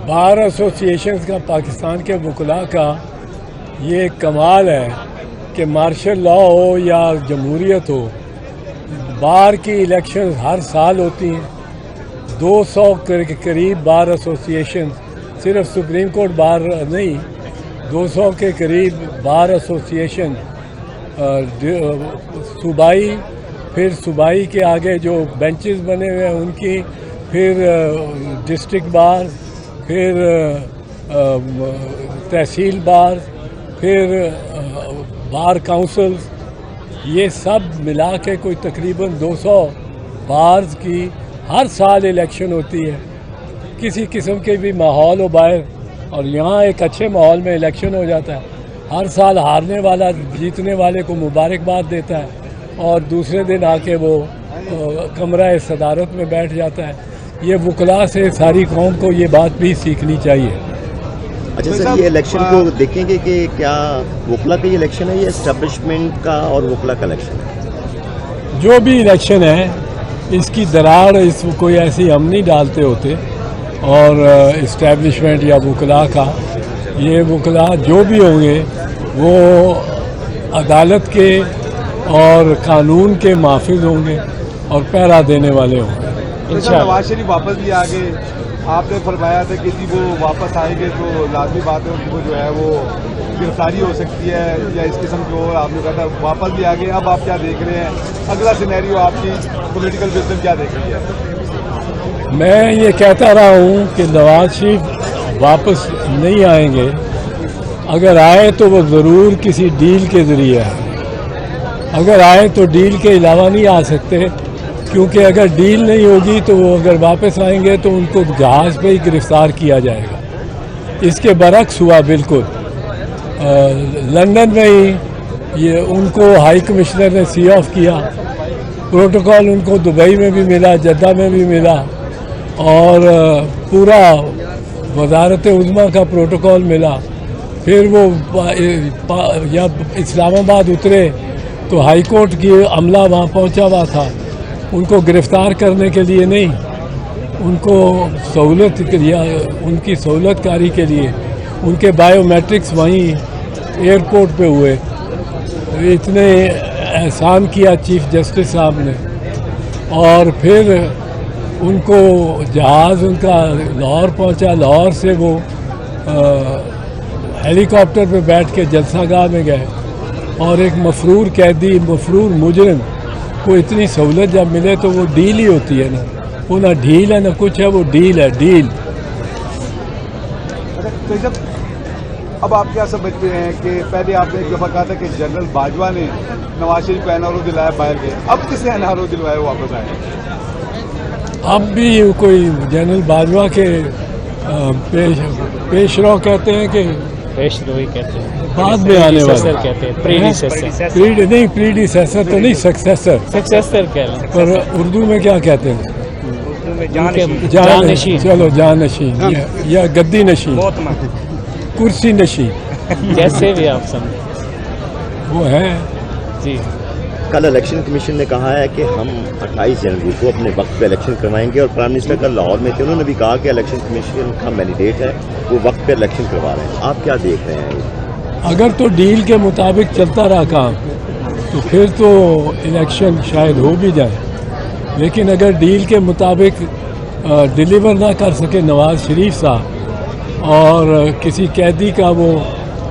بار associations کا پاکستان کے وکلاء کا یہ کمال ہے کہ مارشل لا ہو یا جمہوریت ہو، بار کی الیکشن ہر سال ہوتی ہیں. 200 کے قریب بار ایسوسیشن، صرف سپریم کورٹ بار نہیں، 200 کے قریب بار ایسوسیشن صوبائی، پھر صوبائی کے آگے جو بینچز بنے ہوئے ہیں ان کی، پھر ڈسٹرکٹ بار، پھر تحصیل بار، پھر بار کونسلز، یہ سب ملا کے کوئی تقریباً 200 بارز کی ہر سال الیکشن ہوتی ہے. کسی قسم کے بھی ماحول ہو باہر، اور یہاں ایک اچھے ماحول میں الیکشن ہو جاتا ہے. ہر سال ہارنے والا جیتنے والے کو مبارکباد دیتا ہے اور دوسرے دن آ کے وہ کمرہ صدارت میں بیٹھ جاتا ہے. یہ وکلاء سے ساری قوم کو یہ بات بھی سیکھنی چاہیے. اچھا سر، یہ الیکشن کو دیکھیں گے کہ کیا وکلا کا یہ الیکشن ہے یا اسٹیبلشمنٹ کا اور وکلا کا الیکشن ہے؟ جو بھی الیکشن ہے اس کی دراڑ اس کوئی ایسی ہم نہیں ڈالتے ہوتے، اور اسٹیبلشمنٹ یا وکلاء کا، یہ وکلاء جو بھی ہوں گے وہ عدالت کے اور قانون کے محافظ ہوں گے اور پہرا دینے والے ہوں گے. نواز شریف واپس بھی آگے، آپ نے فرمایا تھا کہ جی وہ واپس آئیں گے تو لازمی بات ہے ان کو جو ہے وہ گرفتاری ہو سکتی ہے یا اس قسم کی ہو. آپ نے کہا تھا واپس بھی آگے. اب آپ کیا دیکھ رہے ہیں اگلا سینیریو، آپ کی پولیٹیکل وزڈم کیا دیکھ رہی ہے؟ میں یہ کہتا رہا ہوں کہ نواز شریف واپس نہیں آئیں گے. اگر آئے تو وہ ضرور کسی ڈیل کے ذریعے آئے. اگر آئے تو ڈیل کے علاوہ نہیں آ سکتے، کیونکہ اگر ڈیل نہیں ہوگی تو وہ اگر واپس آئیں گے تو ان کو جہاز پہ ہی گرفتار کیا جائے گا. اس کے برعکس ہوا بالکل. لندن میں ہی یہ ان کو ہائی کمشنر نے سی آف کیا. پروٹوکول ان کو دبئی میں بھی ملا، جدہ میں بھی ملا، اور پورا وزارت عظمیٰ کا پروٹوکول ملا. پھر وہ جب اسلام آباد اترے تو ہائی کورٹ کی عملہ وہاں پہنچا ہوا تھا. ان کو گرفتار کرنے کے لیے نہیں، ان کو سہولت ان کی سہولت کاری کے لیے ان کے بائیو میٹرکس وہیں ایئرپورٹ پہ ہوئے. اتنے احسان کیا چیف جسٹس صاحب نے. اور پھر ان کو جہاز ان کا لاہور پہنچا. لاہور سے وہ ہیلی کاپٹر پہ بیٹھ کے جلسہ گاہ میں گئے، اور ایک مفرور قیدی، مفرور مجرم کو اتنی سہولت جب ملے تو وہ ڈیل ہی ہوتی ہے نا. وہ نہ ڈھیل ہے نہ کچھ ہے، وہ ڈیل ہے، ڈیل. اب آپ کیا سمجھتے ہیں کہ پہلے آپ نے ایک دفعہ کہا تھا کہ جنرل باجوہ نے نواز شریف کو این آر او دلایا باہر گئے، اب کسے این آر او دلوایا واپس آئے؟ اب بھی کوئی جنرل باجوہ کے پیش رو کہتے ہیں کہ پیش روی کہتے ہیں، بعد میں آنے والے کہتے ہیں، پریڈیسیسر نہیں، پریڈیسیسر تو نہیں، سکسیسر کہہ لیں. پر اردو میں کیا کہتے ہیں؟ جانشین. چلو جانشین یا گدی نشین، کرسی نشین، جیسے بھی آپ سمجھیں وہ ہے. جی کل الیکشن کمیشن نے کہا ہے کہ ہم 28 جنوری کو اپنے وقت پہ الیکشن کروائیں گے، اور پرائم منسٹر کل لاہور میں تھے، انہوں نے بھی کہا کہ الیکشن کمیشن کا مینڈیٹ ہے، وہ وقت پہ الیکشن کروا رہے ہیں. آپ کیا دیکھ رہے ہیں؟ اگر تو ڈیل کے مطابق چلتا رہا کام تو پھر تو الیکشن شاید ہو بھی جائے. لیکن اگر ڈیل کے مطابق ڈیلیور نہ کر سکے نواز شریف صاحب، اور کسی قیدی کا وہ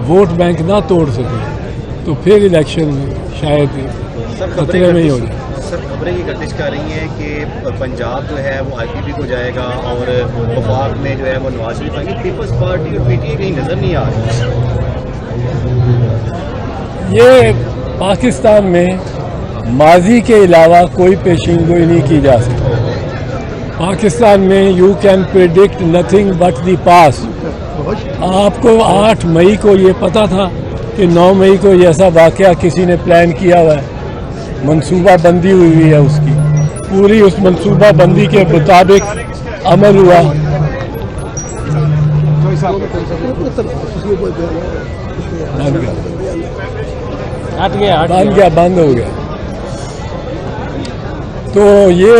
ووٹ بینک نہ توڑ سکے، تو پھر الیکشن شاید خطرے میں ہی ہو جائے. سر، خبریں یہ گردش کر رہی ہیں کہ پنجاب جو ہے وہ آئی پی پی کو جائے گا، اور وفاق میں جو ہے وہ نواز شریف آئیں گے. پیپلز پارٹی اور پی ٹی آئی کہیں نظر نہیں آ رہی. یہ پاکستان میں ماضی کے علاوہ کوئی پیشین گوئی نہیں کی جا سکتی. پاکستان میں you can predict nothing but the past. آپ کو 8 مئی کو یہ پتا تھا کہ 9 مئی کو یہ ایسا واقعہ کسی نے پلان کیا ہوا ہے، منصوبہ بندی ہوئی ہے اس کی، پوری اس منصوبہ بندی کے مطابق عمل ہوا. بند ہو گیا. تو یہ